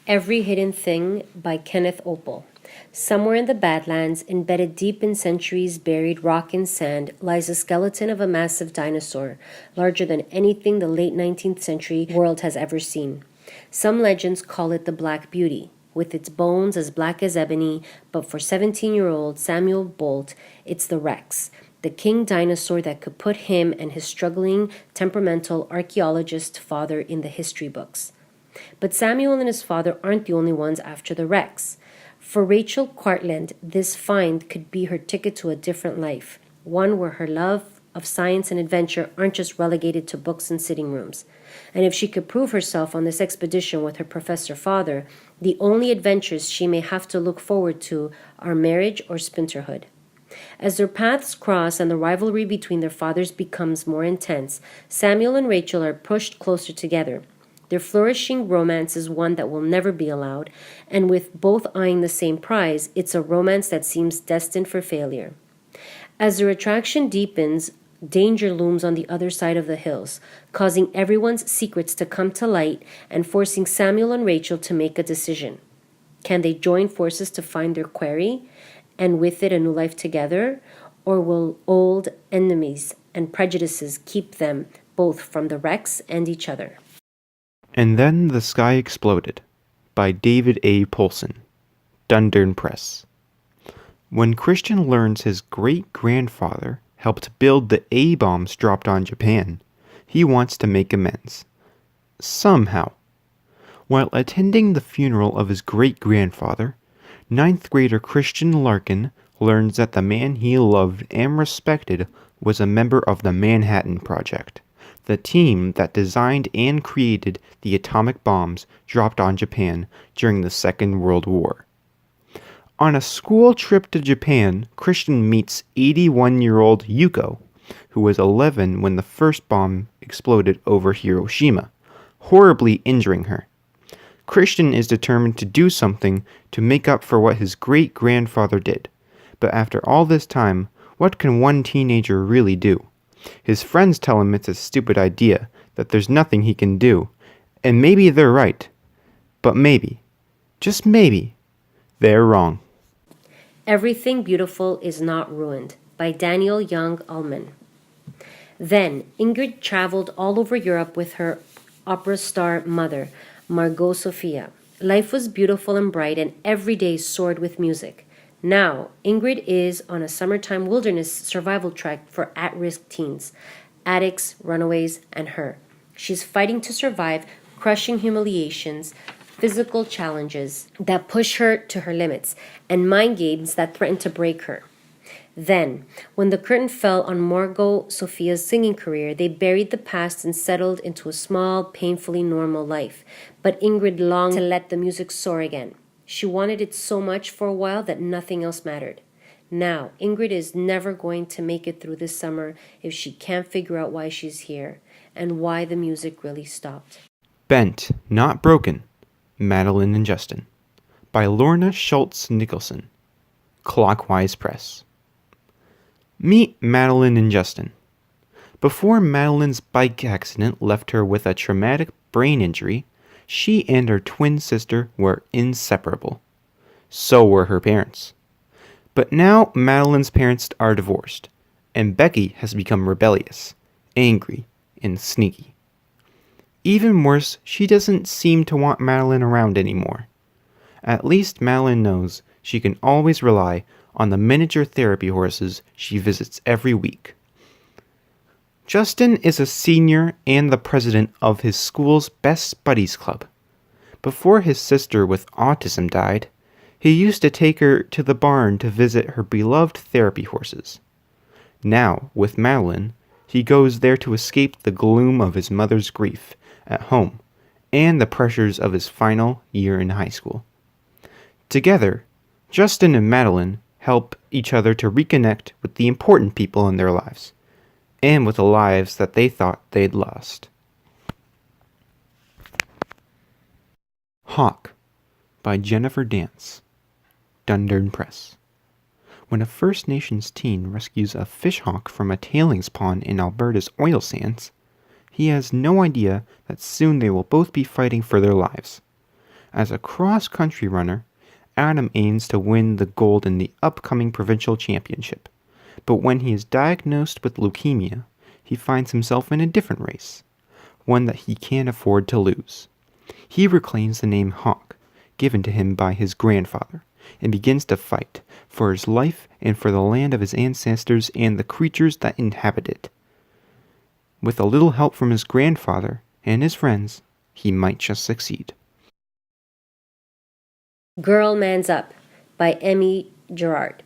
Every Hidden Thing by Kenneth Opel. Somewhere in the Badlands, embedded deep in centuries buried rock and sand, lies a skeleton of a massive dinosaur, larger than anything the late 19th century world has ever seen. Some legends call it the Black Beauty, with its bones as black as ebony, but for 17-year-old Samuel Bolt, it's the Rex, the king dinosaur that could put him and his struggling, temperamental archaeologist father in the history books. But Samuel and his father aren't the only ones after the Rex. For Rachel Quartland, this find could be her ticket to a different life, one where her love of science and adventure aren't just relegated to books and sitting rooms. And if she could prove herself on this expedition with her professor father, the only adventures she may have to look forward to are marriage or splinterhood. As their paths cross and the rivalry between their fathers becomes more intense, Samuel and Rachel are pushed closer together. Their flourishing romance is one that will never be allowed, and with both eyeing the same prize, it's a romance that seems destined for failure. As their attraction deepens, danger looms on the other side of the hills, causing everyone's secrets to come to light and forcing Samuel and Rachel to make a decision. Can they join forces to find their quarry, and with it a new life together, or will old enemies and prejudices keep them both from the Rex and each other? And Then the Sky Exploded by David A. Polson, Dundurn Press. When Christian learns his great-grandfather helped build the A-bombs dropped on Japan, he wants to make amends. Somehow. While attending the funeral of his great-grandfather, ninth grader Christian Larkin learns that the man he loved and respected was a member of the Manhattan Project, the team that designed and created the atomic bombs dropped on Japan during the Second World War. On a school trip to Japan, Christian meets 81-year-old Yuko, who was 11 when the first bomb exploded over Hiroshima, horribly injuring her. Christian is determined to do something to make up for what his great-grandfather did. But after all this time, what can one teenager really do? His friends tell him it's a stupid idea, that there's nothing he can do. And maybe they're right. But maybe, just maybe, they're wrong. Everything Beautiful is Not Ruined by Daniel Young Ullman. Then, Ingrid traveled all over Europe with her opera star mother, Margot Sophia. Life was beautiful and bright, and every day soared with music. Now, Ingrid is on a summertime wilderness survival trek for at-risk teens, addicts, runaways, and her. She's fighting to survive crushing humiliations, physical challenges that push her to her limits, and mind games that threaten to break her. Then, when the curtain fell on Margot Sophia's singing career, they buried the past and settled into a small, painfully normal life. But Ingrid longed to let the music soar again. She wanted it so much for a while that nothing else mattered. Now, Ingrid is never going to make it through this summer if she can't figure out why she's here and why the music really stopped. Bent, Not Broken, Madeline and Justin by Lorna Schultz Nicholson, Clockwise Press. Meet Madeline and Justin. Before Madeline's bike accident left her with a traumatic brain injury, she and her twin sister were inseparable. So were her parents. But now Madeline's parents are divorced, and Becky has become rebellious, angry, and sneaky. Even worse, she doesn't seem to want Madeline around anymore. At least Madeline knows she can always rely on the miniature therapy horses she visits every week. Justin is a senior and the president of his school's Best Buddies Club. Before his sister with autism died, he used to take her to the barn to visit her beloved therapy horses. Now, with Madeline, he goes there to escape the gloom of his mother's grief at home and the pressures of his final year in high school. Together, Justin and Madeline help each other to reconnect with the important people in their lives, and with the lives that they thought they'd lost. Hawk by Jennifer Dance, Dundurn Press. When a First Nations teen rescues a fishhawk from a tailings pond in Alberta's oil sands, he has no idea that soon they will both be fighting for their lives. As a cross-country runner, Adam aims to win the gold in the upcoming provincial championship. But when he is diagnosed with leukemia, he finds himself in a different race, one that he can't afford to lose. He reclaims the name Hawk, given to him by his grandfather, and begins to fight for his life and for the land of his ancestors and the creatures that inhabit it. With a little help from his grandfather and his friends, he might just succeed. Girl Mans Up by Emmy Gerard.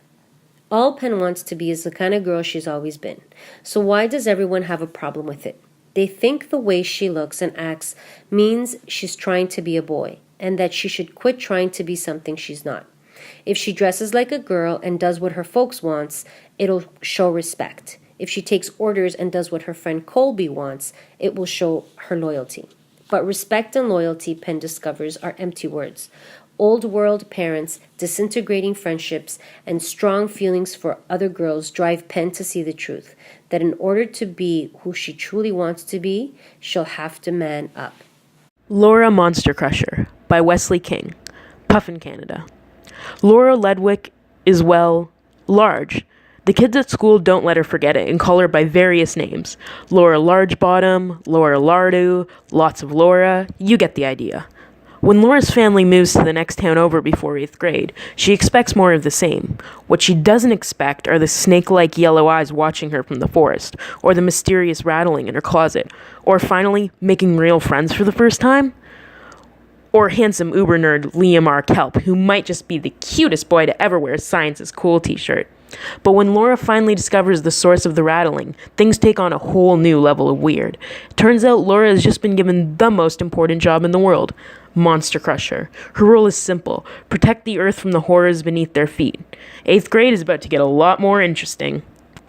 All Pen wants to be is the kind of girl she's always been. So why does everyone have a problem with it? They think the way she looks and acts means she's trying to be a boy, and that she should quit trying to be something she's not. If she dresses like a girl and does what her folks wants, it'll show respect. If she takes orders and does what her friend Colby wants, it will show her loyalty. But respect and loyalty, Pen discovers, are empty words. Old world parents, disintegrating friendships, and strong feelings for other girls drive Pen to see the truth, that in order to be who she truly wants to be, she'll have to man up. Laura Monster Crusher by Wesley King, Puffin, Canada. Laura Ledwick is, well, large. The kids at school don't let her forget it and call her by various names. Laura Largebottom, Laura Lardu, lots of Laura, you get the idea. When Laura's family moves to the next town over before 8th grade, she expects more of the same. What she doesn't expect are the snake-like yellow eyes watching her from the forest, or the mysterious rattling in her closet, or finally, making real friends for the first time. Or handsome uber nerd Liam R. Kelp, who might just be the cutest boy to ever wear a Science is Cool t-shirt. But when Laura finally discovers the source of the rattling, things take on a whole new level of weird. Turns out Laura has just been given the most important job in the world, Monster Crusher. Her role is simple: protect the earth from the horrors beneath their feet. 8th grade is about to get a lot more interesting.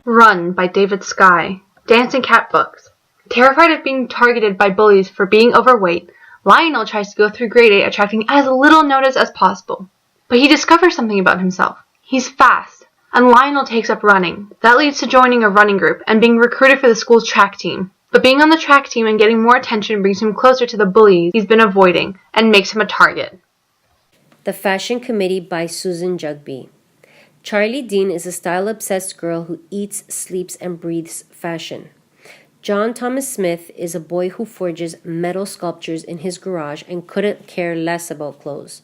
Run by David Skye. Dancing Cat Books. Terrified of being targeted by bullies for being overweight, Lionel tries to go through grade 8 attracting as little notice as possible. But he discovers something about himself. He's fast, and Lionel takes up running. That leads to joining a running group and being recruited for the school's track team. But being on the track team and getting more attention brings him closer to the bullies he's been avoiding and makes him a target. The Fashion Committee by Susan Jugby. Charlie Dean is a style-obsessed girl who eats, sleeps, and breathes fashion. John Thomas Smith is a boy who forges metal sculptures in his garage and couldn't care less about clothes.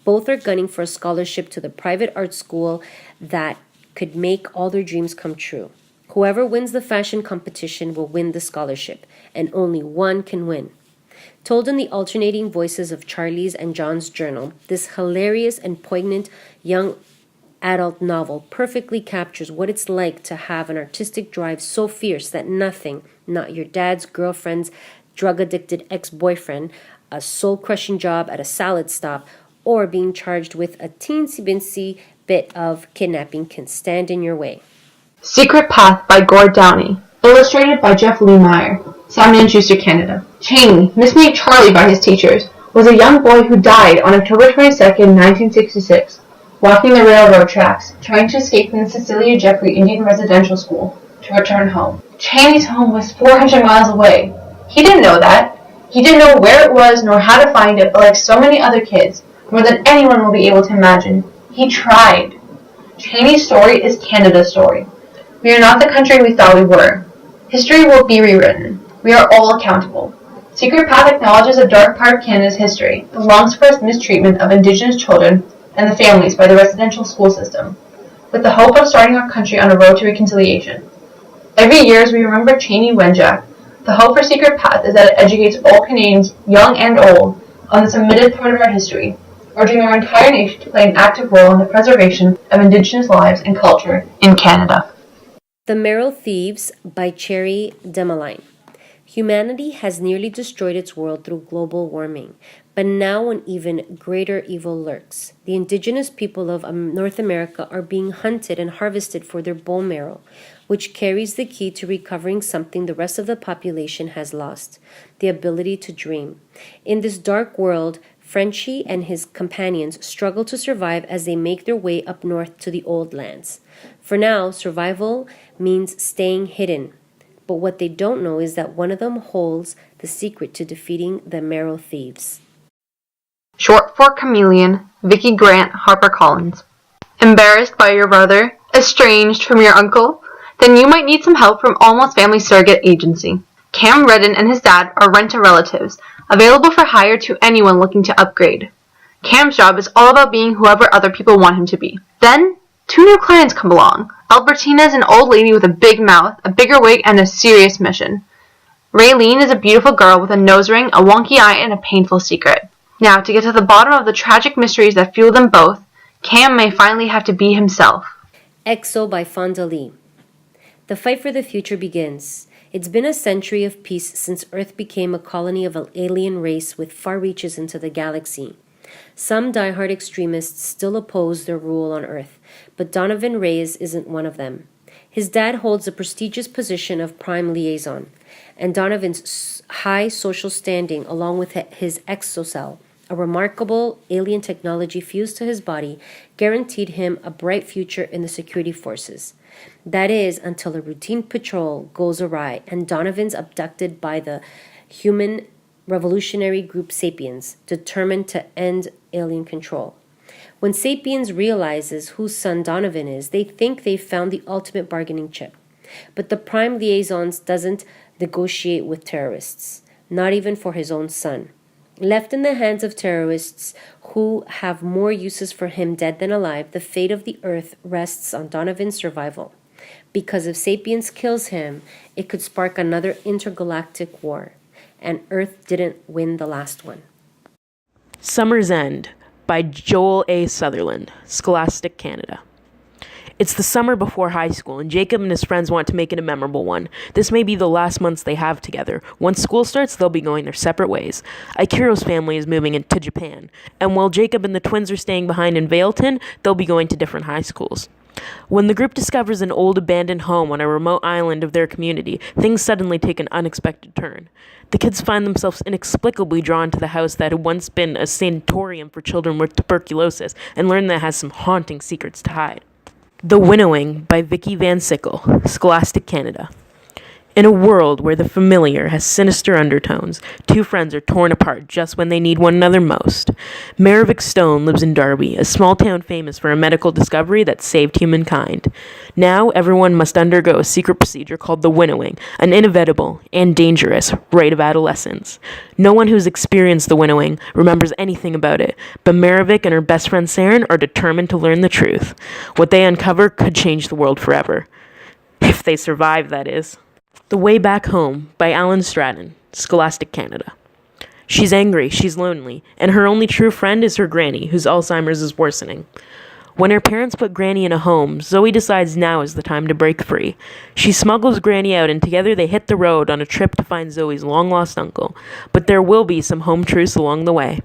Both are gunning for a scholarship to the private art school that could make all their dreams come true. Whoever wins the fashion competition will win the scholarship, and only one can win. Told in the alternating voices of Charlie's and John's journal, this hilarious and poignant young adult novel perfectly captures what it's like to have an artistic drive so fierce that nothing, not your dad's girlfriend's drug-addicted ex-boyfriend, a soul-crushing job at a salad stop, or being charged with a teensy-bincy bit of kidnapping can stand in your way. Secret Path by Gord Downey. Illustrated by Jeff Lemire. Simon & Schuster, Canada. Cheney, misnamed Charlie by his teachers, was a young boy who died on October 22, 1966, walking the railroad tracks, trying to escape from the Cecilia Jeffrey Indian Residential School to return home. Cheney's home was 400 miles away. He didn't know that. He didn't know where it was nor how to find it, but like so many other kids, more than anyone will be able to imagine, he tried. Cheney's story is Canada's story. We are not the country we thought we were. History will be rewritten. We are all accountable. Secret Path acknowledges a dark part of Canada's history, the long-suppressed mistreatment of Indigenous children and the families by the residential school system, with the hope of starting our country on a road to reconciliation. Every year as we remember Cheney Wenjack, the hope for Secret Path is that it educates all Canadians, young and old, on this omitted part of our history, urging our entire nation to play an active role in the preservation of Indigenous lives and culture in Canada. The Merrill Thieves by Cherry Demaline. Humanity has nearly destroyed its world through global warming, but now an even greater evil lurks. The indigenous people of North America are being hunted and harvested for their bone marrow, which carries the key to recovering something the rest of the population has lost, the ability to dream. In this dark world, Frenchie and his companions struggle to survive as they make their way up north to the old lands. For now, survival means staying hidden. But what they don't know is that one of them holds the secret to defeating the Merrill Thieves. Short for Chameleon, Vicki Grant HarperCollins. Embarrassed by your brother? Estranged from your uncle? Then you might need some help from Almost Family Surrogate Agency. Cam Redden and his dad are rent-a-relatives, available for hire to anyone looking to upgrade. Cam's job is all about being whoever other people want him to be. Then, 2 new clients come along. Albertina is an old lady with a big mouth, a bigger wig, and a serious mission. Raylene is a beautiful girl with a nose ring, a wonky eye, and a painful secret. Now, to get to the bottom of the tragic mysteries that fuel them both, Cam may finally have to be himself. Exo by Fonda Lee. The fight for the future begins. It's been a century of peace since Earth became a colony of an alien race with far reaches into the galaxy. Some diehard extremists still oppose their rule on Earth, but Donovan Reyes isn't one of them. His dad holds the prestigious position of Prime Liaison, and Donovan's high social standing, along with his exocell, a remarkable alien technology fused to his body, guaranteed him a bright future in the security forces. That is, until a routine patrol goes awry and Donovan's abducted by the human revolutionary group Sapiens, determined to end alien control. When Sapiens realizes whose son Donovan is, they think they've found the ultimate bargaining chip. But the Prime Liaisons doesn't negotiate with terrorists, not even for his own son. Left in the hands of terrorists who have more uses for him dead than alive, the fate of the Earth rests on Donovan's survival. Because if Sapiens kills him, it could spark another intergalactic war. And Earth didn't win the last one. Summer's End by Joel A. Sutherland, Scholastic Canada. It's the summer before high school, and Jacob and his friends want to make it a memorable one. This may be the last months they have together. Once school starts, they'll be going their separate ways. Aikiro's family is moving into Japan, and while Jacob and the twins are staying behind in Valeton, they'll be going to different high schools. When the group discovers an old abandoned home on a remote island of their community, things suddenly take an unexpected turn. The kids find themselves inexplicably drawn to the house that had once been a sanatorium for children with tuberculosis and learn that it has some haunting secrets to hide. The Winnowing by Vicky Van Sickle, Scholastic Canada. In a world where the familiar has sinister undertones, 2 friends are torn apart just when they need one another most. Merrivick Stone lives in Darby, a small town famous for a medical discovery that saved humankind. Now everyone must undergo a secret procedure called the winnowing, an inevitable and dangerous rite of adolescence. No one who's experienced the winnowing remembers anything about it, but Merrivick and her best friend Saren are determined to learn the truth. What they uncover could change the world forever. If they survive, that is. The Way Back Home by Alan Stratton, Scholastic Canada. She's angry, she's lonely, and her only true friend is her granny, whose Alzheimer's is worsening. When her parents put Granny in a home, Zoe decides now is the time to break free. She smuggles Granny out, and together they hit the road on a trip to find Zoe's long-lost uncle. But there will be some home truths along the way.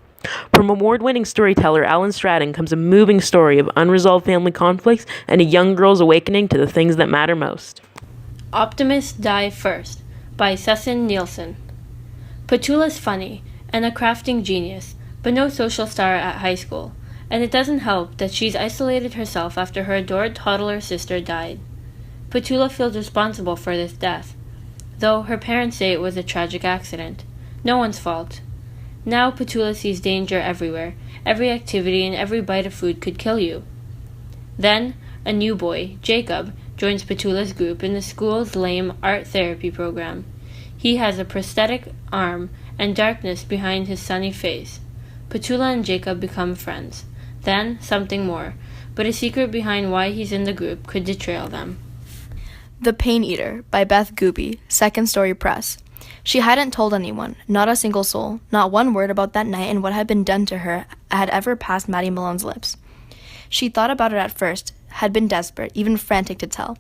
From award-winning storyteller Alan Stratton comes a moving story of unresolved family conflicts and a young girl's awakening to the things that matter most. Optimists Die First by Susan Nielsen. Petula's funny and a crafting genius, but no social star at high school, and it doesn't help that she's isolated herself after her adored toddler sister died. Petula feels responsible for this death, though her parents say it was a tragic accident. No one's fault. Now Petula sees danger everywhere. Every activity and every bite of food could kill you. Then, a new boy, Jacob, joins Petula's group in the school's lame art therapy program. He has a prosthetic arm and darkness behind his sunny face. Petula and Jacob become friends. Then, something more, but a secret behind why he's in the group could derail them. The Pain Eater by Beth Gooby, Second Story Press. She hadn't told anyone, not a single soul, not one word about that night and what had been done to her had ever passed Maddie Malone's lips. She thought about it at first, had been desperate, even frantic to tell.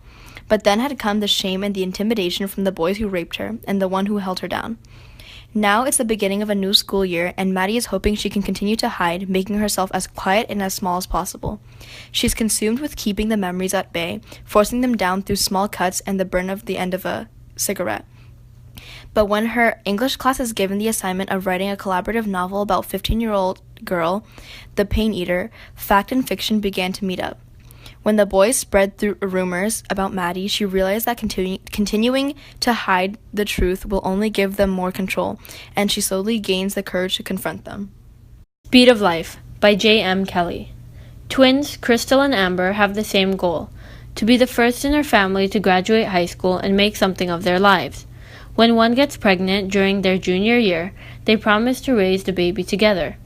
But then had come the shame and the intimidation from the boys who raped her and the one who held her down. Now it's the beginning of a new school year, and Maddie is hoping she can continue to hide, making herself as quiet and as small as possible. She's consumed with keeping the memories at bay, forcing them down through small cuts and the burn of the end of a cigarette. But when her English class is given the assignment of writing a collaborative novel about 15-year-old girl, The Pain Eater, fact and fiction began to meet up. When the boys spread through rumors about Maddie, she realized that continuing to hide the truth will only give them more control, and she slowly gains the courage to confront them. Speed of Life by J.M. Kelly. Twins, Crystal and Amber, have the same goal: to be the first in their family to graduate high school and make something of their lives. When one gets pregnant during their junior year, they promise to raise the baby together.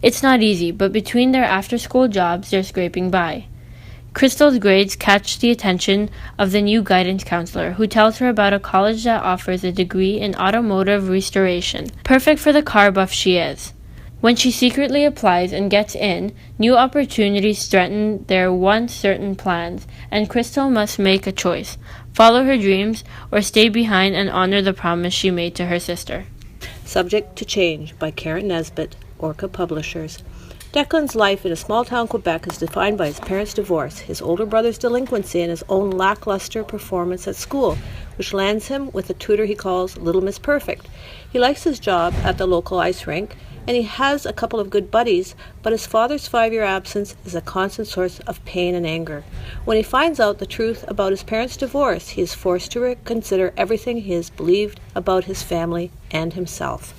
It's not easy, but between their after-school jobs, they're scraping by. Crystal's grades catch the attention of the new guidance counselor, who tells her about a college that offers a degree in automotive restoration, perfect for the car buff she is. When she secretly applies and gets in, new opportunities threaten their once certain plans, and Crystal must make a choice: follow her dreams or stay behind and honor the promise she made to her sister. Subject to Change by Karen Nesbitt, Orca Publishers. Declan's life in a small-town Quebec is defined by his parents' divorce, his older brother's delinquency, and his own lackluster performance at school, which lands him with a tutor he calls Little Miss Perfect. He likes his job at the local ice rink, and he has a couple of good buddies, but his father's 5-year absence is a constant source of pain and anger. When he finds out the truth about his parents' divorce, he is forced to reconsider everything he has believed about his family and himself.